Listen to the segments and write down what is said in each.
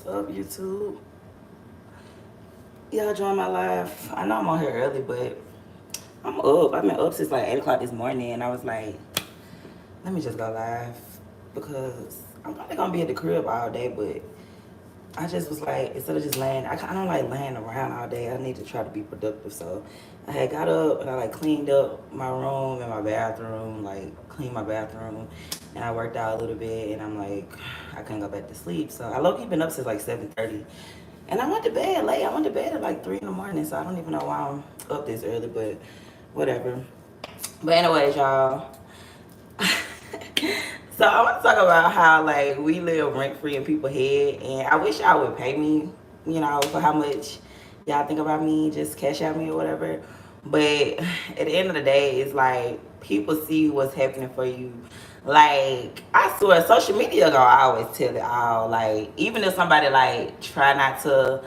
up, YouTube? Y'all join my live. I know I'm on here early, but I'm up. I've been up since like 8 o'clock this morning, and I was like, let me just go live because I'm probably gonna be at the crib all day, but I just was like, instead of just laying, I don't like laying around all day. I need to try to be productive. So I had got up and I like cleaned up my room and my bathroom, like cleaned my bathroom, and I worked out a little bit. And I'm like, I couldn't go back to sleep, so I low key been up since like 7:30, and I went to bed late. I went to bed at like 3 in the morning, so I don't even know why I'm up this early, but whatever. But anyways, y'all. So I want to talk about how like we live rent free in people's head, and I wish y'all would pay me, for how much y'all think about me, just cash out me or whatever. But at the end of the day, it's like people see what's happening for you. Like I swear, social media gonna always tell it all. Like even if somebody like try not to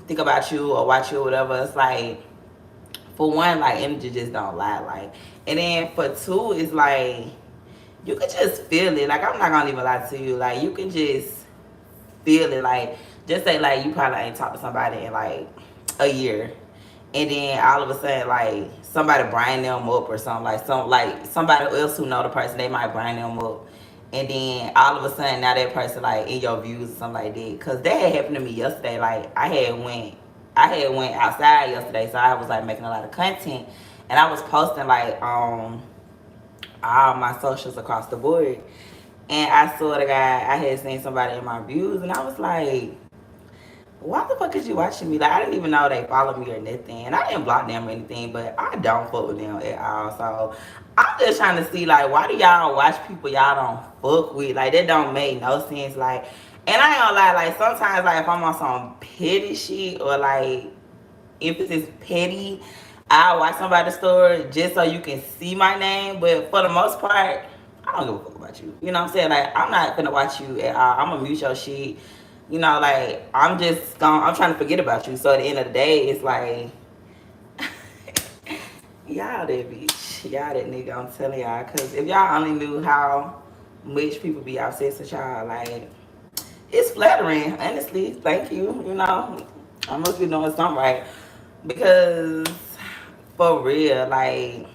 think about you or watch you or whatever, it's like for one, like energy just don't lie. Like, and then for two, it's like you can just feel it. Like I'm not gonna even lie to you. Like you can just feel it. Like just say like you probably ain't talked to somebody in like a year, and then all of a sudden like somebody bring them up or something, like somebody else who know the person, they might bring them up, and then all of a sudden now that person like in your views or something like that. Cause that had happened to me yesterday. Like I had went outside yesterday, so I was like making a lot of content, and I was posting like all my socials across the board. And I saw the guy, I had seen somebody in my views, and I was like, why the fuck is you watching me? Like, I didn't even know they followed me or nothing. And I didn't block them or anything, but I don't fuck with them at all. So I'm just trying to see, like, why do y'all watch people y'all don't fuck with? Like, that don't make no sense. Like, and I ain't gonna lie, like, sometimes, like, if I'm on some petty shit or, like, if it's petty, I'll watch somebody's story just so you can see my name. But for the most part, I don't give a fuck about you. You know what I'm saying? Like, I'm not gonna watch you at all. I'm gonna mute your shit. Like, I'm trying to forget about you. So at the end of the day, it's like, y'all that bitch. Y'all that nigga, I'm telling y'all. Because if y'all only knew how much people be obsessed with y'all, like, it's flattering, honestly. Thank you. I must be doing something right. Because for real, like,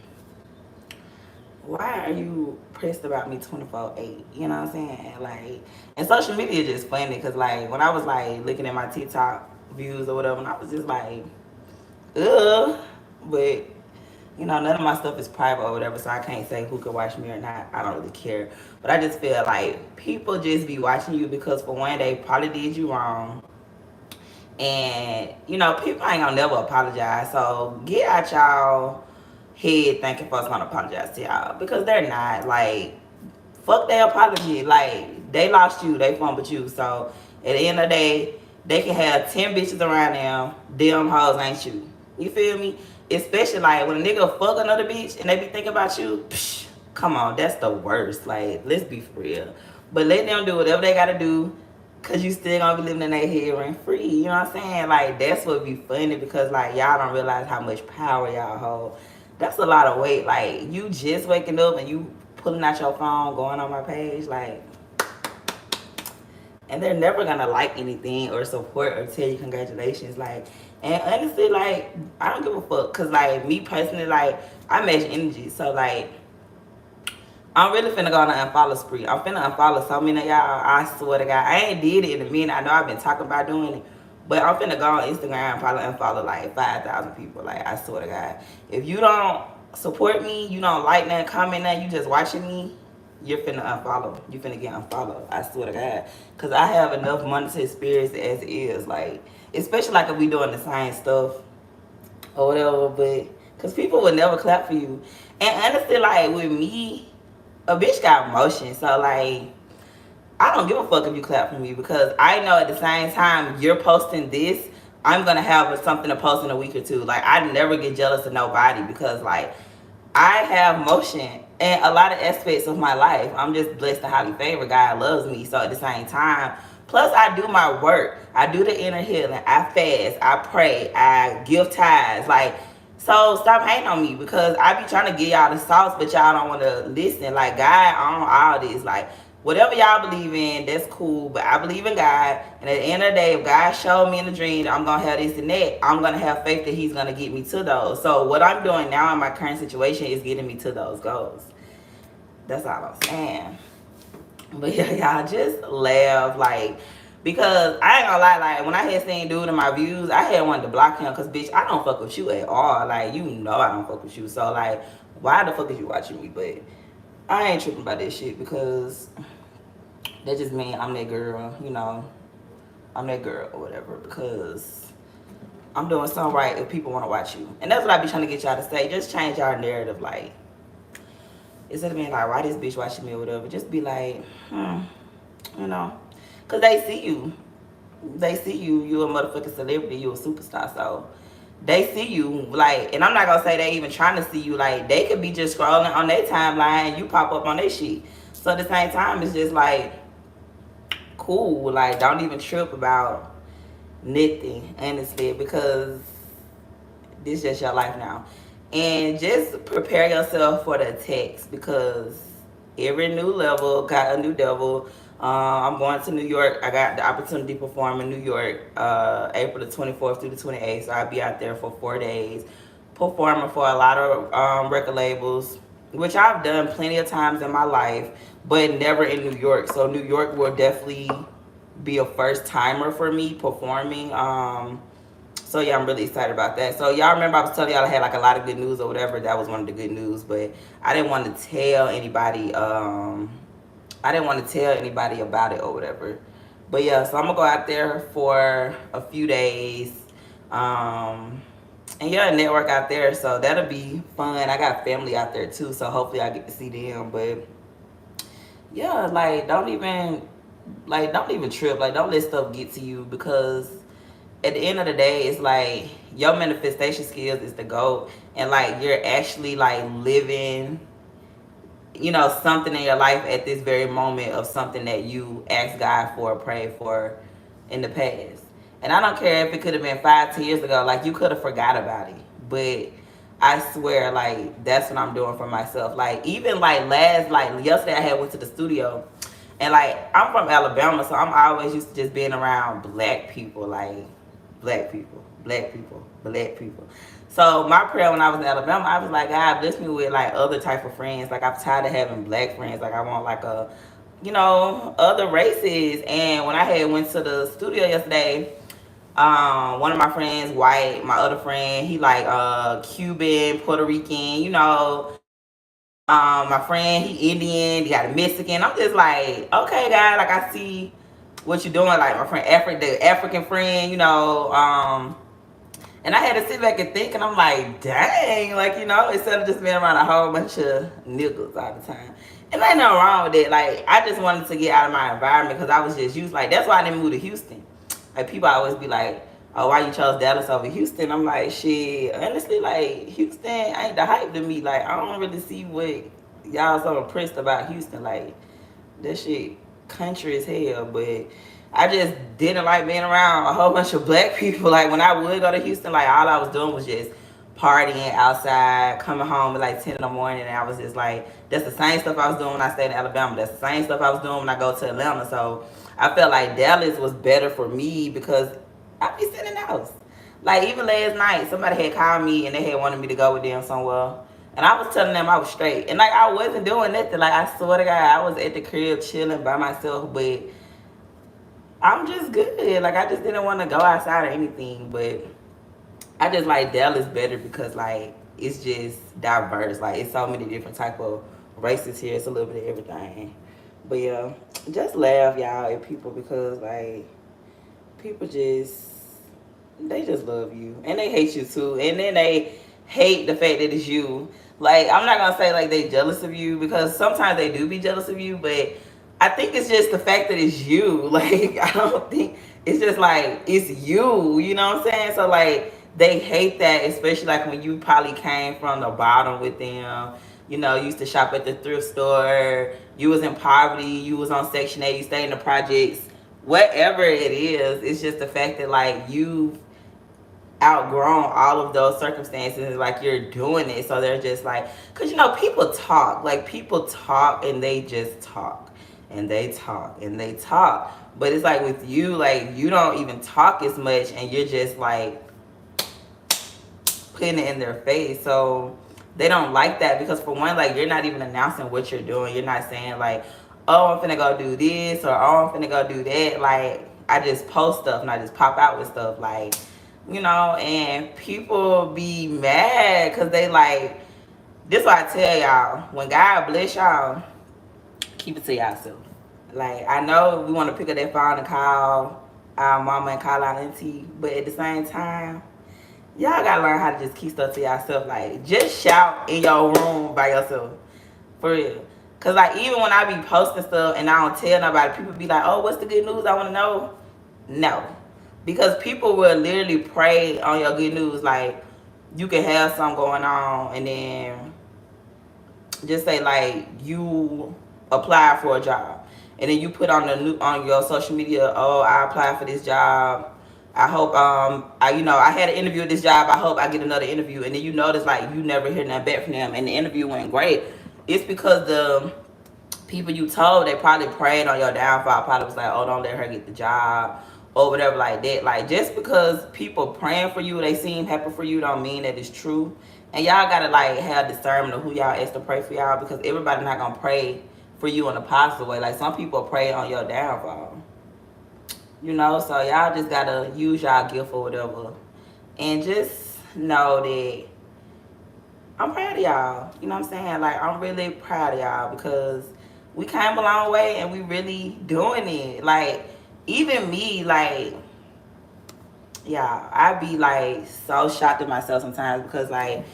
why are you pressed about me 24/8? You know what I'm saying? Like, and social media is just funny because, like, when I was like looking at my TikTok views or whatever, and I was just like, ugh. But none of my stuff is private or whatever, so I can't say who can watch me or not. I don't really care. But I just feel like people just be watching you because for one, they probably did you wrong. And, people ain't gonna never apologize. So get out y'all head thinking folks gonna apologize to y'all because they're not. Like, fuck their apology. Like, they lost you, they fumbled you. So at the end of the day, they can have 10 bitches around them hoes ain't you. You feel me? Especially like when a nigga fuck another bitch and they be thinking about you, psh, come on, that's the worst. Like, let's be for real. But let them do whatever they gotta do. Cause you still gonna be living in that head rent free. You know what I'm saying? Like, that's what be funny because like y'all don't realize how much power y'all hold. That's a lot of weight. Like, you just waking up and you pulling out your phone, going on my page, like, and they're never gonna like anything or support or tell you congratulations. Like, and honestly, like, I don't give a fuck. Cause like me personally, like, I match energy. So like I'm really finna go on an unfollow spree. I'm finna unfollow so many of y'all. I swear to God. I ain't did it in a minute. I know I've been talking about doing it. But I'm finna go on Instagram and probably unfollow like 5,000 people. Like, I swear to God. If you don't support me, you don't like nothing, comment nothing, you just watching me, you're finna unfollow. You finna get unfollowed. I swear to God. Because I have enough monetary experience as it is. Like, especially like if we doing the same stuff or whatever. But, because people would never clap for you. And honestly, like, with me, a bitch got emotion, so like I don't give a fuck if you clap for me because I know at the same time you're posting this, I'm gonna have something to post in a week or two. Like, I never get jealous of nobody because like I have motion in a lot of aspects of my life. I'm just blessed and highly favored. God loves me, so at the same time, plus I do my work. I do the inner healing. I fast. I pray. I give tithes. Like, so stop hating on me because I be trying to get y'all the sauce, but y'all don't want to listen. Like, God on all this. Like, whatever y'all believe in, that's cool. But I believe in God, and at the end of the day, if God showed me in the dream that I'm gonna have this and that, I'm gonna have faith that He's gonna get me to those. So what I'm doing now in my current situation is getting me to those goals. That's all I'm saying. But yeah, y'all just laugh like, because I ain't gonna lie, like when I had seen dude in my views, I had wanted to block him because bitch, I don't fuck with you at all. Like you know I don't fuck with you. So like, why the fuck is you watching me? But I ain't tripping about this shit because that just mean I'm that girl, you know. I'm that girl or whatever because I'm doing something right if people want to watch you. And that's what I be trying to get y'all to say. Just change our narrative, like instead of being like, why this bitch watching me or whatever, just be like, you know, because they see you. They see you. You a motherfucking celebrity. You a superstar. So they see you. Like, and I'm not going to say they even trying to see you. Like, they could be just scrolling on their timeline and you pop up on their shit. So at the same time, it's just like, cool. Like, don't even trip about nothing, honestly, because this is just your life now. And just prepare yourself for the attacks because every new level got a new devil. I'm going to New York. I got the opportunity to perform in New York April the 24th through the 28th. So I'll be out there for 4 days performing for a lot of record labels, which I've done plenty of times in my life, but never in New York. So New York will definitely be a first timer for me performing. So yeah, I'm really excited about that. So y'all remember I was telling y'all I had like a lot of good news or whatever. That was one of the good news, but I didn't want to tell anybody. I didn't want to tell anybody about it or whatever. But yeah, so I'm gonna go out there for a few days, and yeah, network out there. So that'll be fun. I got family out there too, so hopefully I get to see them. But yeah, like don't even trip. Like don't let stuff get to you because at the end of the day, it's like your manifestation skills is the goal, and like you're actually like living, you know, something in your life at this very moment of something that you asked God for, prayed for in the past. And I don't care if it could have been 5, 10 years ago, like you could have forgot about it. But I swear, like that's what I'm doing for myself. Like even like yesterday I had went to the studio. And like I'm from Alabama, so I'm always used to just being around black people, like black people, black people, black people. So my prayer when I was in Alabama, I was like, God bless me with like other type of friends. Like I'm tired of having black friends. Like I want like a, you know, other races. And when I had went to the studio yesterday, one of my friends, white, my other friend, he like Cuban, Puerto Rican, you know. My friend, he Indian, he got a Mexican. I'm just like, okay, guys, like I see what you're doing. Like my friend, the African friend, you know. And I had to sit back and think, and I'm like, dang, like, you know, instead of just being around a whole bunch of niggas all the time. And ain't nothing wrong with it. Like, I just wanted to get out of my environment because I was just used, like, that's why I didn't move to Houston. Like, people always be like, oh, why you chose Dallas over Houston? I'm like, shit, honestly, like, Houston ain't the hype to me. Like, I don't really see what y'all so impressed about Houston. Like, that shit country as hell, but I just didn't like being around a whole bunch of black people. Like when I would go to Houston, like all I was doing was just partying outside, coming home at like 10 in the morning, and I was just like, that's the same stuff I was doing when I stayed in Alabama. That's the same stuff I was doing when I go to Atlanta. So I felt like Dallas was better for me because I be sitting in the house. Like even last night, somebody had called me and they had wanted me to go with them somewhere. And I was telling them I was straight. And like I wasn't doing nothing. Like I swear to God, I was at the crib chilling by myself, but I'm just good. Like I just didn't want to go outside or anything, but I just like Dallas better because like it's just diverse. Like it's so many different type of races here. It's a little bit of everything. But yeah, just laugh y'all at people because like people they just love you and they hate you too, and then they hate the fact that it's you. Like I'm not gonna say like they jealous of you because sometimes they do be jealous of you, but I think it's just the fact that it's you. Like I don't think it's just like it's you. You know what I'm saying? So like they hate that, especially like when you probably came from the bottom with them. You know, you used to shop at the thrift store. You was in poverty. You was on Section 8. You stayed in the projects. Whatever it is, it's just the fact that like you've outgrown all of those circumstances, like you're doing it, so they're just like, because you know people talk and they just talk, and they talk and they talk. But it's like with you, like you don't even talk as much, and you're just like putting it in their face. So they don't like that because for one, like you're not even announcing what you're doing. You're not saying like, oh, I'm finna go do this or oh, I'm finna go do that. Like I just post stuff and I just pop out with stuff like, you know, and people be mad because they like, this is why I tell y'all, when God bless y'all, keep it to yourself. Like I know we want to pick up that phone and call our mama and call our auntie, but at the same time, y'all gotta learn how to just keep stuff to yourself. Like just shout in your room by yourself, for real. Cause like even when I be posting stuff and I don't tell nobody, people be like, "Oh, what's the good news? I want to know." No, because people will literally prey on your good news. Like you can have something going on and then just say like you apply for a job and then you put on the new on your social media, oh, I applied for this job, I hope I had an interview at this job, I hope I get another interview, and then you notice like you never hear nothing back from them and the interview went great. It's because the people you told, they probably prayed on your downfall, probably was like, oh, don't let her get the job or whatever like that. Like just because people praying for you, they seem happy for you, don't mean that it's true. And y'all gotta like have discernment of who y'all ask to pray for y'all, because everybody not gonna pray for you in a positive way. Like some people pray on your downfall, you know. So y'all just gotta use y'all gift or whatever, and just know that I'm proud of y'all. You know what I'm saying? Like I'm really proud of y'all because we came a long way and we really doing it. Like even me, like yeah, I be like so shocked at myself sometimes because like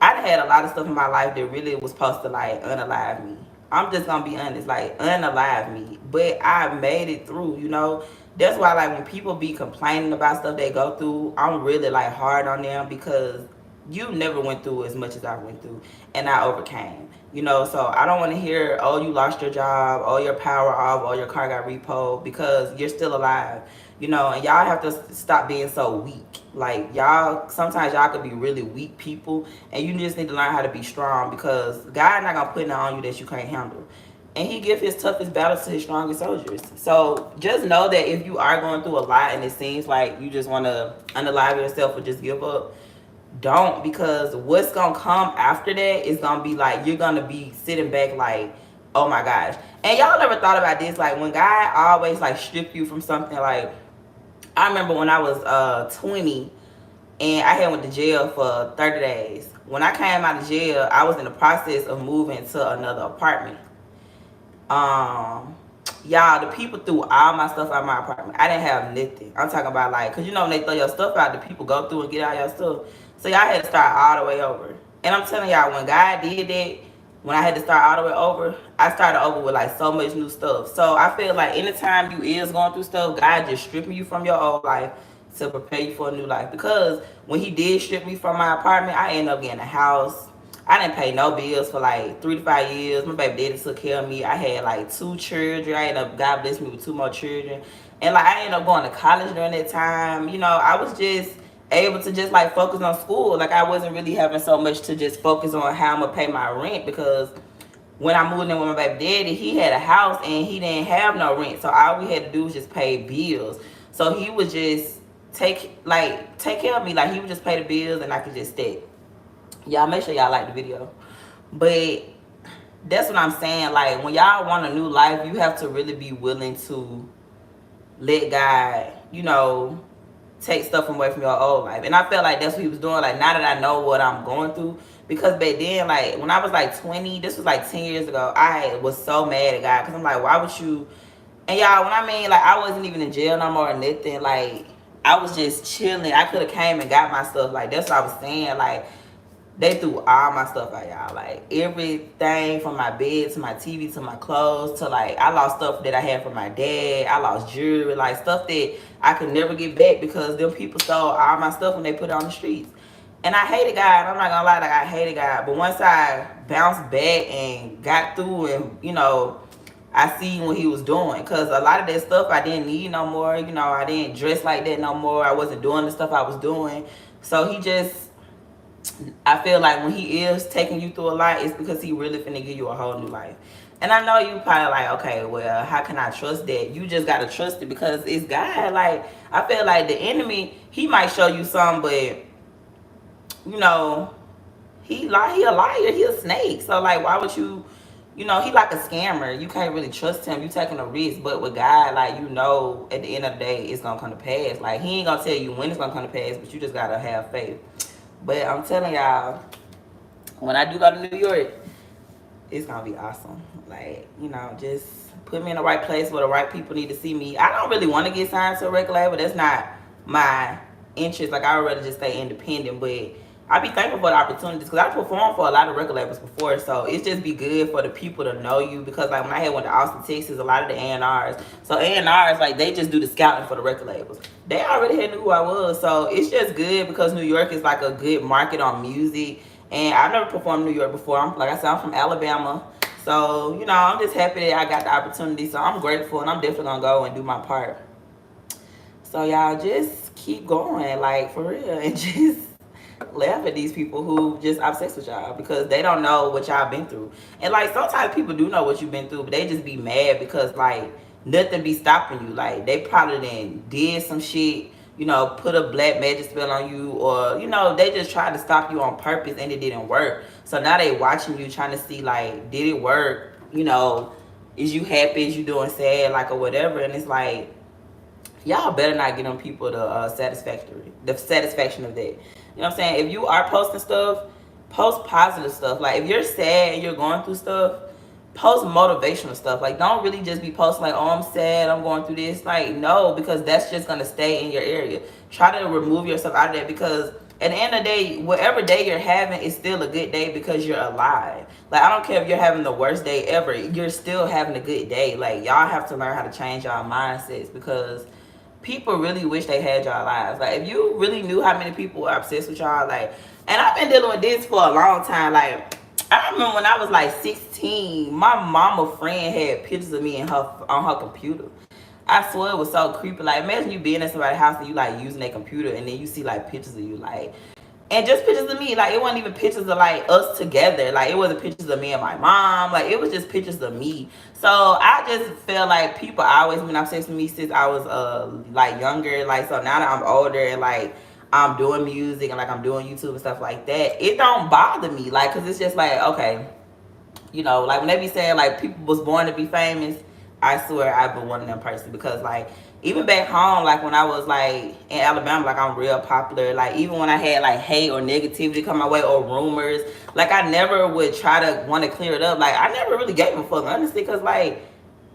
I had a lot of stuff in my life that really was supposed to like unalive me. I'm just gonna be honest, like unalive me. But I made it through, you know. That's why like when people be complaining about stuff they go through, I'm really like hard on them because you never went through as much as I went through and I overcame. You know, so I don't want to hear, oh, you lost your job, oh, your power off, or your car got repoed, because you're still alive. You know, and y'all have to stop being so weak. Like y'all, sometimes y'all could be really weak people, and you just need to learn how to be strong because God not gonna put nothing on you that you can't handle. And he give his toughest battles to his strongest soldiers. So just know that if you are going through a lot and it seems like you just want to unalive yourself or just give up, don't, because what's gonna come after that is gonna be like you're gonna be sitting back like, oh my gosh. And y'all ever thought about this, like when God always like strip you from something? Like I remember when I was 20 and I had went to jail for 30 days. When I came out of jail, I was in the process of moving to another apartment. um Y'all, the people threw all my stuff out of my apartment. I didn't have nothing. I'm talking about like, cause you know when they throw your stuff out, the people go through and get out your stuff. So y'all had to start all the way over. And I'm telling y'all, when God did that, when I had to start all the way over, I started over with like so much new stuff. So I feel like anytime you is going through stuff, God just stripping you from your old life to prepare you for a new life. Because when he did strip me from my apartment, I ended up getting a house. I didn't pay no bills for like 3 to 5 years. My baby daddy took care of me. I had like 2 children. I ended up, God blessed me with 2 more children. And like I ended up going to college during that time. You know, I was just able to just like focus on school. Like I wasn't really having so much to just focus on how I'm gonna pay my rent, because when I moved in with my baby daddy, he had a house and he didn't have no rent. So all we had to do was just pay bills. So he would just take care of me. Like he would just pay the bills and I could just stay. Y'all make sure y'all like the video. But that's what I'm saying. Like when y'all want a new life, you have to really be willing to let God, you know, take stuff away from your old life. And I felt like that's what he was doing. Like now that I know what I'm going through, because back then, like when I was like 20, this was like 10 years ago, I was so mad at God because I'm like, why would you? And y'all, when I mean like I wasn't even in jail no more or nothing, like I was just chilling. I could have came and got my stuff. Like that's what I was saying. Like they threw all my stuff out, y'all. Like everything from my bed to my TV to my clothes to like I lost stuff that I had from my dad. I lost jewelry, like stuff that I could never get back because them people stole all my stuff when they put it on the streets. And I hated God. I'm not gonna lie, like I hated God. But once I bounced back and got through, and you know, I see what he was doing, because a lot of that stuff I didn't need no more. You know, I didn't dress like that no more. I wasn't doing the stuff I was doing. So he just, I feel like when he is taking you through a lot, it's because he really finna give you a whole new life. And I know you probably like, okay, well, how can I trust that? You just gotta trust it because it's God. Like, I feel like the enemy, he might show you some, but you know, he a liar, he a snake. So like, why would you? You know, he like a scammer. You can't really trust him. You taking a risk, but with God, like you know, at the end of the day, it's gonna come to pass. Like he ain't gonna tell you when it's gonna come to pass, but you just gotta have faith. But I'm telling y'all, when I do go to New York, it's gonna be awesome. Like, you know, just put me in the right place where the right people need to see me. I don't really want to get signed to a record label. That's not my interest. Like, I would rather just stay independent. But I be thankful for the opportunities because I performed for a lot of record labels before. So it's just be good for the people to know you because like when I had went to Austin, Texas, a lot of the A&Rs. So A&Rs, like they just do the scouting for the record labels. They already had knew who I was. So it's just good because New York is like a good market on music. And I've never performed in New York before. Like I said, I'm from Alabama. So, you know, I'm just happy that I got the opportunity. So I'm grateful and I'm definitely going to go and do my part. So y'all just keep going, like for real. And just laugh at these people who just obsessed with y'all because they don't know what y'all been through. And like sometimes people do know what you've been through, but they just be mad because like nothing be stopping you. Like they probably then did some shit, you know, put a black magic spell on you, or you know, they just tried to stop you on purpose and it didn't work. So now they watching you trying to see like, did it work? You know, is you happy? Is you doing sad? Like or whatever? And it's like, y'all better not get on people the satisfaction of that. You know what I'm saying? If you are posting stuff, post positive stuff. Like if you're sad and you're going through stuff, post motivational stuff. Like don't really just be posting like, oh I'm sad, I'm going through this. Like no, because that's just gonna stay in your area. Try to remove yourself out of that because at the end of the day, whatever day you're having is still a good day because you're alive. Like I don't care if you're having the worst day ever, you're still having a good day. Like y'all have to learn how to change y'all mindsets because people really wish they had y'all lives. Like if you really knew how many people are obsessed with y'all, like, and I've been dealing with this for a long time. Like I remember when I was like 16, my mama friend had pictures of me in her on her computer. I swear it was so creepy. Like imagine you being in somebody's house and you like using their computer and then you see like pictures of you like, and just pictures of me. Like it wasn't even pictures of like us together. Like it wasn't pictures of me and my mom. Like it was just pictures of me. So I just feel like people always been obsessed with me since I was like younger. Like so now that I'm older and like I'm doing music and like I'm doing YouTube and stuff like that, it don't bother me. Like cause it's just like okay, you know, like when they be saying like people was born to be famous, I swear I've been one of them person because like even back home, like when I was like in Alabama, like I'm real popular. Like even when I had like hate or negativity come my way or rumors, like I never would try to want to clear it up. Like I never really gave a fuck honestly, cause like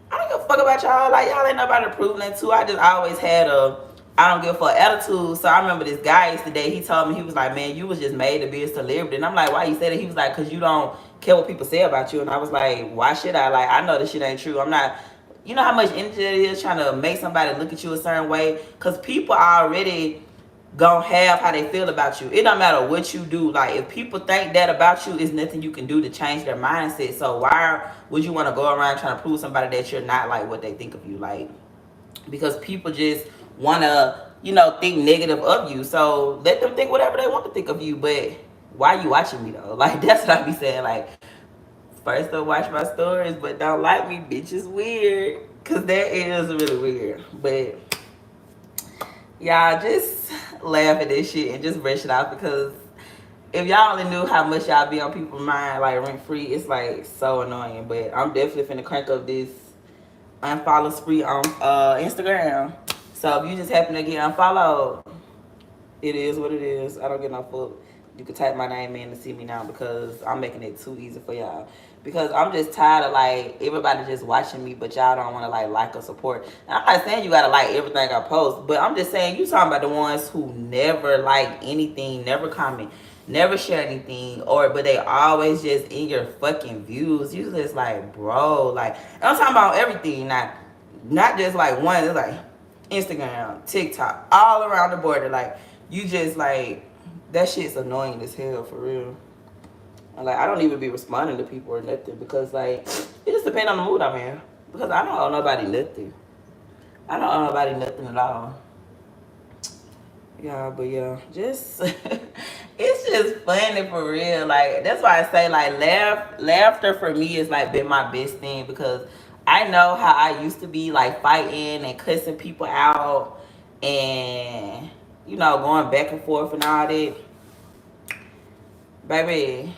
I don't give a fuck about y'all. Like y'all ain't nobody to prove nothing to. I just always had a I don't give a fuck attitude. So I remember this guy yesterday. He told me he was like, "Man, you was just made to be a celebrity." And I'm like, "Why you say that?" He was like, "Cause you don't care what people say about you." And I was like, "Why should I? Like I know this shit ain't true. I'm not." You know how much energy it is trying to make somebody look at you a certain way? Cause people are already gonna have how they feel about you. It don't matter what you do. Like if people think that about you, is nothing you can do to change their mindset. So why would you want to go around trying to prove somebody that you're not like what they think of you? Like because people just want to, you know, think negative of you. So let them think whatever they want to think of you. But why you watching me though? Like that's what I be saying. Like first don't watch my stories, but don't like me, bitch. Is weird. Cause that is really weird. But y'all just laugh at this shit and just brush it off because if y'all only knew how much y'all be on people's mind like rent free, it's like so annoying. But I'm definitely finna crank up this unfollow spree on Instagram. So if you just happen to get unfollowed, it is what it is. I don't get no fuck. You can type my name in to see me now because I'm making it too easy for y'all. Because I'm just tired of like everybody just watching me, but y'all don't want to like or support. And I'm not saying you gotta like everything I post, but I'm just saying you talking about the ones who never like anything, never comment, never share anything, or but they always just in your fucking views. You just like, bro, like I'm talking about everything, not just like one. It's like Instagram, TikTok, all around the border. Like you just like that shit's annoying as hell for real. And like I don't even be responding to people or nothing because like it just depends on the mood I'm in. Because I don't owe nobody nothing. I don't owe nobody nothing at all. Yeah, but yeah, just it's just funny for real. Like that's why I say like laughter for me is like been my best thing because I know how I used to be like fighting and cussing people out and going back and forth and all that. Baby,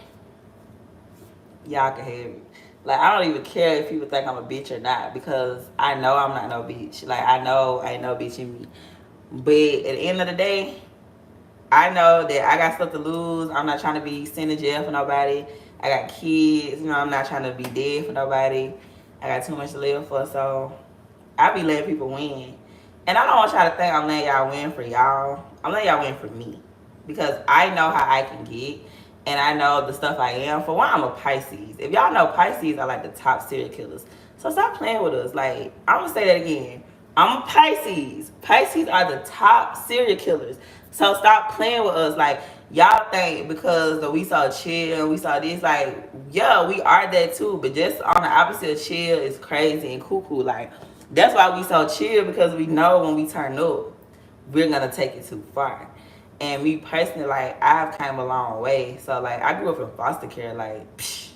y'all can have it. Like I don't even care if people think I'm a bitch or not because I know I'm not no bitch. Like I know I ain't no bitch in me. But at the end of the day, I know that I got stuff to lose. I'm not trying to be sent to jail for nobody. I got kids. I'm not trying to be dead for nobody. I got too much to live for. So I be letting people win. And I don't want y'all to think I'm letting y'all win for y'all. I'm letting y'all win for me. Because I know how I can get. And I know the stuff I am. For one, I'm a Pisces. If y'all know, Pisces are like the top serial killers. So stop playing with us. Like, I'm going to say that again. I'm a Pisces. Pisces are the top serial killers. So stop playing with us. Like, y'all think because we saw chill, we saw this, like, yeah, we are that too. But just on the opposite of chill is crazy and cuckoo. Like, that's why we so chill because we know when we turn up, we're gonna take it too far. And me personally, like I've came a long way. So like I grew up in foster care. Like, psh,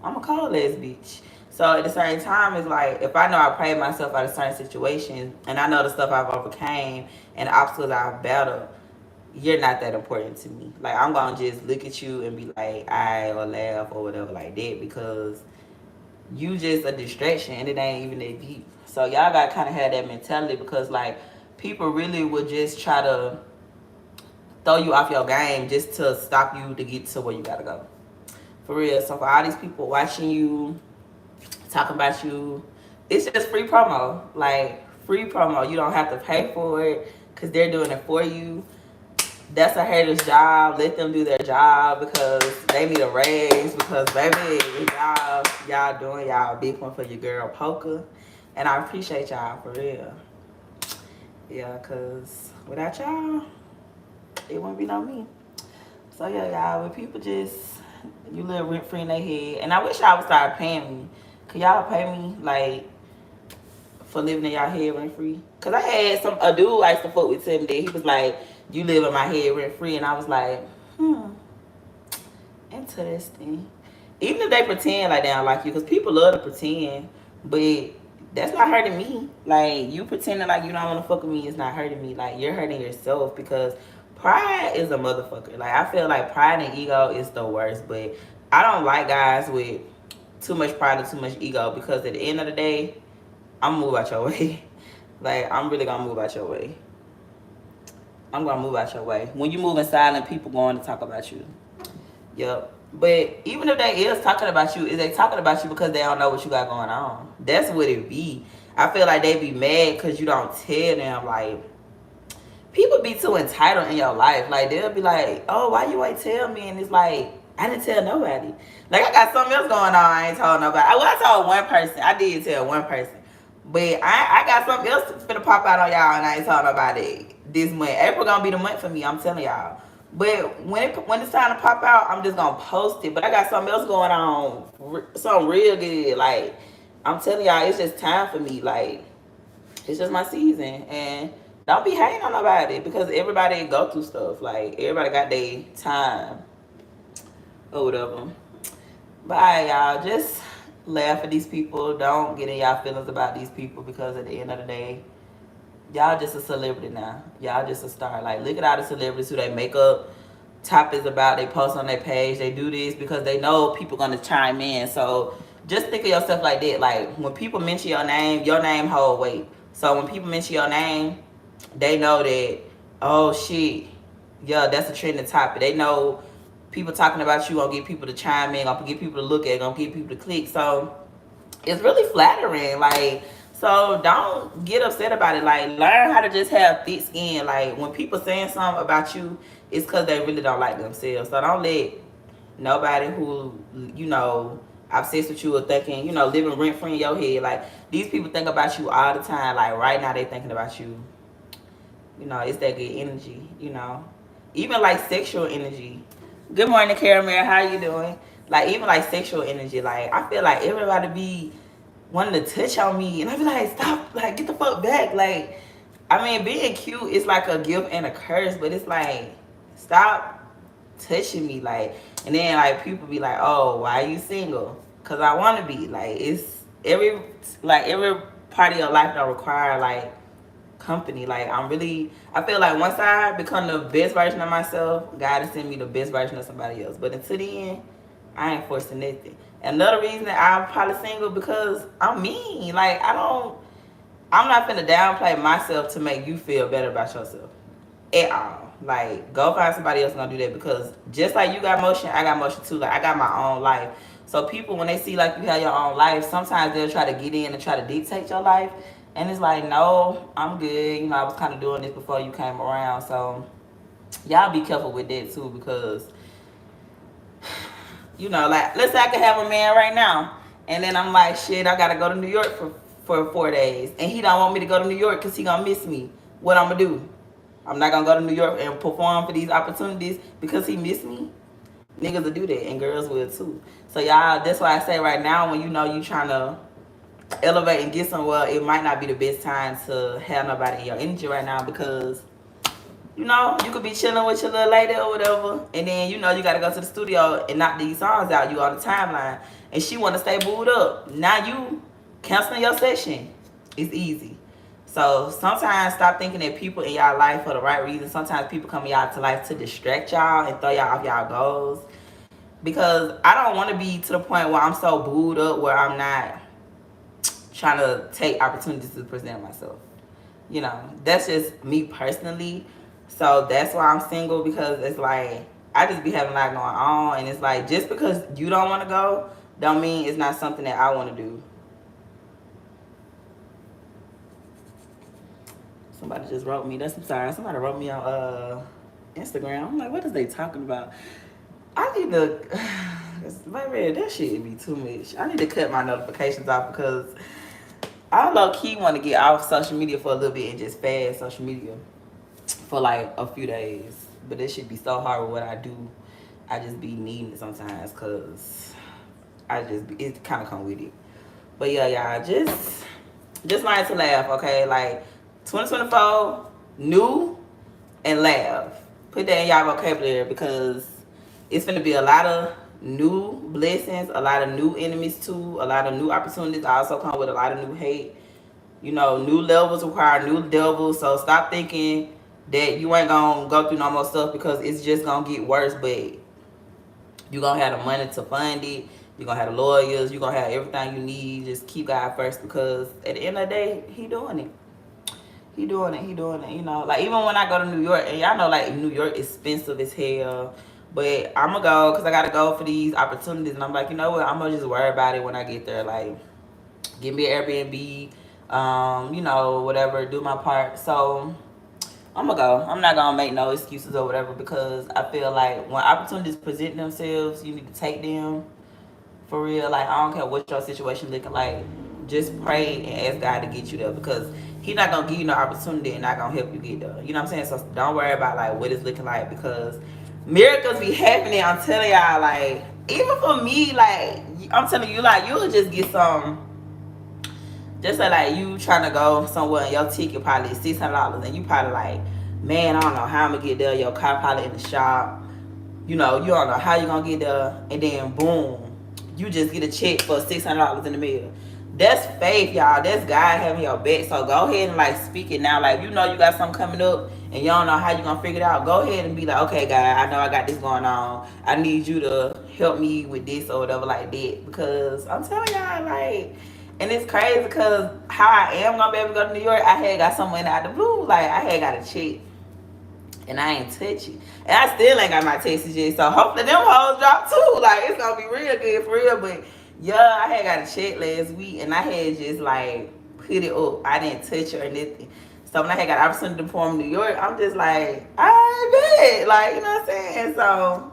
I'm a cold ass bitch. So at the same time, it's like if I know I prayed myself out of certain situations, and I know the stuff I've overcame and the obstacles I've battled, you're not that important to me. Like I'm gonna just look at you and be like, I or laugh or whatever like that because you just a distraction and it ain't even that deep. So y'all gotta kind of have that mentality because like people really would just try to throw you off your game just to stop you to get to where you gotta go. For real. So for all these people watching you, talking about you, it's just free promo. Like free promo. You don't have to pay for it because they're doing it for you. That's a hater's job. Let them do their job because they need a raise. Because baby, y'all doing y'all big one for your girl Poker, and I appreciate y'all for real. Yeah, cause without y'all, it wouldn't be no me. So yeah, y'all, when people just you live rent free in their head, and I wish y'all would start paying me. Could y'all pay me like for living in y'all head rent free? Cause I had a dude I used to fuck with him that he was like, "You live in my head rent free," and I was like, interesting. Even if they pretend like they don't like you, cause people love to pretend, but that's not hurting me. Like you pretending like you don't want to fuck with me is not hurting me. Like you're hurting yourself because pride is a motherfucker. Like I feel like pride and ego is the worst, but I don't like guys with too much pride and too much ego because at the end of the day, I'm gonna move out your way. Like I'm really gonna move out your way. I'm gonna move out your way. When you move in silent, people going to talk about you. Yep. But even if they is talking about you, is they talking about you because they don't know what you got going on? That's what it be. I feel like they be mad because you don't tell them. Like people be too entitled in your life. Like they'll be like, "Oh, why you ain't tell me?" And it's like I didn't tell nobody. Like I got something else going on. I ain't told nobody. I told one person. I did tell one person. But I got something else finna pop out on y'all, and I ain't told nobody this month. April gonna be the month for me. I'm telling y'all. But when it's time to pop out, I'm just gonna post it. But I got something else going on, something real good. Like I'm telling y'all, it's just time for me. Like it's just my season, and don't be hating on nobody because everybody go through stuff. Like everybody got their time or whatever. But alright, y'all, just laugh at these people. Don't get in y'all feelings about these people because at the end of the day, y'all just a celebrity now. Y'all just a star. Like look at all the celebrities who they make up topics about. They post on their page. They do this because they know people gonna chime in. So just think of yourself like that. Like when people mention your name hold weight. So when people mention your name, they know that oh shit, yeah, that's a trending topic. They know people talking about you gonna get people to chime in, gonna get people to look at, gonna get people to click. So it's really flattering. Like, so don't get upset about it. Like, learn how to just have thick skin. Like, when people saying something about you, it's because they really don't like themselves. So don't let nobody who, obsessed with you or thinking, living rent free in your head. Like, these people think about you all the time. Like, right now they thinking about you. It's that good energy. Even like sexual energy. Good morning, Caramel. How you doing? Like even like sexual energy. Like I feel like everybody be wanting to touch on me, and I be like, stop! Like get the fuck back! Like I mean, being cute is like a gift and a curse, but it's like, stop touching me, like, and then like people be like, oh, why are you single? Cause I want to be. Like, it's every part of your life don't require like company. Like, I feel like once I become the best version of myself, God will send me the best version of somebody else. But until then, I ain't forcing nothing. Another reason that I'm probably single because I'm mean. Like, I'm not finna downplay myself to make you feel better about yourself at all. Like, go find somebody else gonna do that, because just like you got motion, I got motion too. Like, I got my own life. So people, when they see like you have your own life, sometimes they'll try to get in and try to dictate your life. And it's like, no, I'm good. You know, I was kind of doing this before you came around. So y'all be careful with that too, because you know, like, let's say I could have a man right now, and then I'm like, shit, I gotta go to New York for 4 days, and he don't want me to go to New York because he gonna miss me. What I'm gonna do? I'm not gonna go to New York and perform for these opportunities because he missed me. Niggas will do that, and girls will too. So y'all, that's why I say right now, when you know you trying to elevate and get somewhere, it might not be the best time to have nobody in your energy right now, because you know, you could be chilling with your little lady or whatever, and then you know you gotta go to the studio and knock these songs out. You on the timeline, and she wanna stay booed up. Now you canceling your session. It's easy. So sometimes stop thinking that people in y'all life for the right reason. Sometimes people come in y'all to life to distract y'all and throw y'all off y'all goals. Because I don't want to be to the point where I'm so booed up where I'm not trying to take opportunities to present myself. You know, that's just me personally. So that's why I'm single, because it's like I just be having a lot going on, and it's like, just because you don't want to go don't mean it's not something that I want to do. Somebody just wrote me. I'm sorry. Somebody wrote me on Instagram. I'm like, what is they talking about? I need to, baby, that shit be too much. I need to cut my notifications off, because I low key want to get off social media for a little bit and just fast social media for like a few days. But this should be so hard with what I do. I just be needing it sometimes, because it kind of come with it. But yeah, y'all, just learn to laugh, okay? Like, 2024, new and laugh. Put that in y'all vocabulary, because it's gonna be a lot of new blessings, a lot of new enemies too, a lot of new opportunities also come with a lot of new hate. You know, new levels require new devils. So stop thinking that you ain't gonna go through no more stuff, because it's just gonna get worse. But you gonna have the money to fund it. You're gonna have the lawyers. You're gonna have everything you need. Just keep God first, because at the end of the day, He doing it. He doing it. You know, like, even when I go to New York, and y'all know like New York is expensive as hell. But I'm gonna go because I gotta go for these opportunities, and I'm like, you know what? I'm gonna just worry about it when I get there. Like, give me an Airbnb, you know, whatever, do my part. So I'm gonna go. I'm not gonna make no excuses or whatever, because I feel like when opportunities present themselves, you need to take them for real. Like, I don't care what your situation looking like. Just pray and ask God to get you there, because He not gonna give you no opportunity and not gonna help you get there. You know what I'm saying? So don't worry about like what it's looking like, because miracles be happening. I'm telling y'all, like, even for me, like, I'm telling you, like, you'll just get some. Just like you trying to go somewhere and your ticket probably $600, and you probably like, man, I don't know how I'm gonna get there. Your car probably in the shop. You know, you don't know how you gonna get there, and then boom, you just get a check for $600 in the mail. That's faith, y'all. That's God having your back. So go ahead and like speak it now. Like, you know you got something coming up and you don't know how you gonna figure it out. Go ahead and be like, okay, God, I know I got this going on. I need you to help me with this or whatever like that. Because I'm telling y'all, like, and it's crazy because how I am gonna be able to go to New York, I had got somewhere out of the blue. Like, I had got a check and I ain't touch it. And I still ain't got my taxes yet. So hopefully them hoes drop too. Like, it's gonna be real good for real. But yeah, I had got a check last week and I had just like put it up. I didn't touch it or nothing. So when I had got the opportunity to perform in New York, I'm just like, I bet. Like, you know what I'm saying? So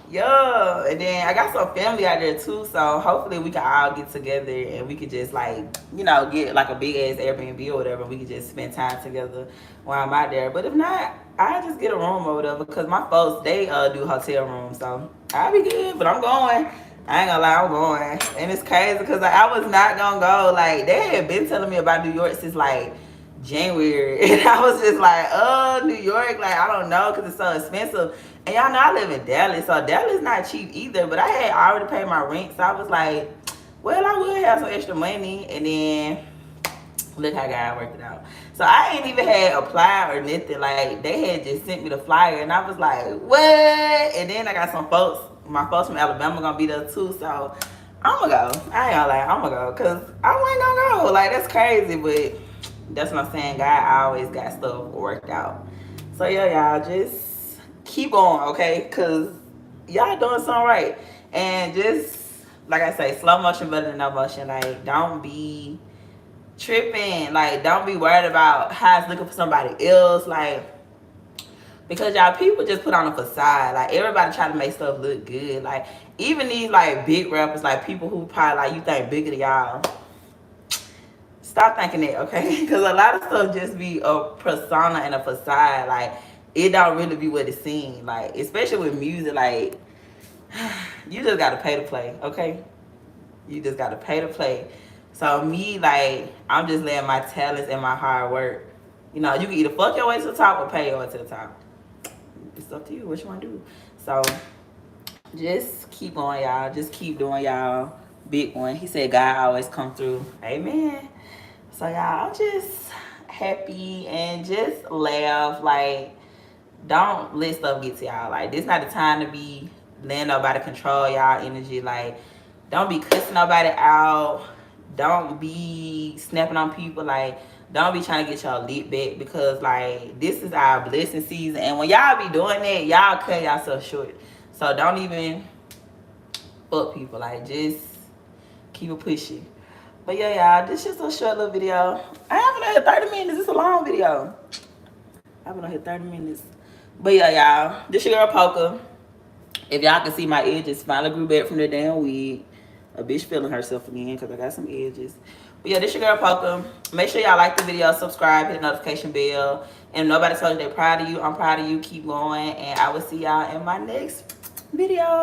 yeah, and then I got some family out there too, so hopefully we can all get together and we could just like, you know, get like a big ass Airbnb or whatever. We could just spend time together while I'm out there. But if not, I just get a room or whatever, because my folks, they do hotel rooms, so I'll be good. But I'm going. I ain't gonna lie, I'm going. And it's crazy because like, I was not gonna go. Like, they had been telling me about New York since like January. And I was just like, New York, like, I don't know, because it's so expensive. And y'all know I live in Dallas, so Dallas not cheap either. But I had already paid my rent, so I was like, well, I will have some extra money. And then look how God worked it out. So I ain't even had applied or nothing. Like, they had just sent me the flyer, and I was like, what? And then I got some folks, my folks from Alabama gonna be there too. So I'm gonna go. I ain't gonna lie, I'm gonna go, cause I wasn't gonna go. Like, that's crazy, but that's what I'm saying. God always got stuff worked out. So yeah, y'all just keep going, okay? Cause y'all doing something right. And just like I say, slow motion better than no motion. Like, don't be tripping. Like, don't be worried about how it's looking for somebody else. Like, because y'all people just put on a facade. Like, everybody try to make stuff look good. Like, even these like big rappers, like people who probably like you think bigger than y'all, stop thinking that, okay? Because a lot of stuff just be a persona and a facade. Like, it don't really be what it seems. Like, especially with music, like, you just gotta pay to play, okay? You just gotta pay to play. So me, like, I'm just letting my talents and my hard work. You know, you can either fuck your way to the top or pay your way to the top. It's up to you what you want to do. So just keep going, y'all. Just keep doing y'all big one. He said God always come through. Amen. So y'all, I'm just happy and just laugh. Like, don't let stuff get to y'all. Like, this not the time to be letting nobody control y'all energy. Like, don't be cussing nobody out. Don't be snapping on people. Like, don't be trying to get y'all lit back, because like, this is our blessing season, and when y'all be doing that, y'all cut yourself short. So don't even fuck people. Like, just keep it pushing. But yeah, y'all, this is just a short little video. I haven't had 30 minutes. It's a long video. I haven't had 30 minutes. But yeah, y'all, this your girl Poker. If y'all can see, my edges finally grew back from the damn wig. A bitch feeling herself again because I got some edges. But yeah, this your girl Poker. Make sure y'all like the video, subscribe, hit the notification bell. And if nobody told you they're proud of you, I'm proud of you. Keep going. And I will see y'all in my next video.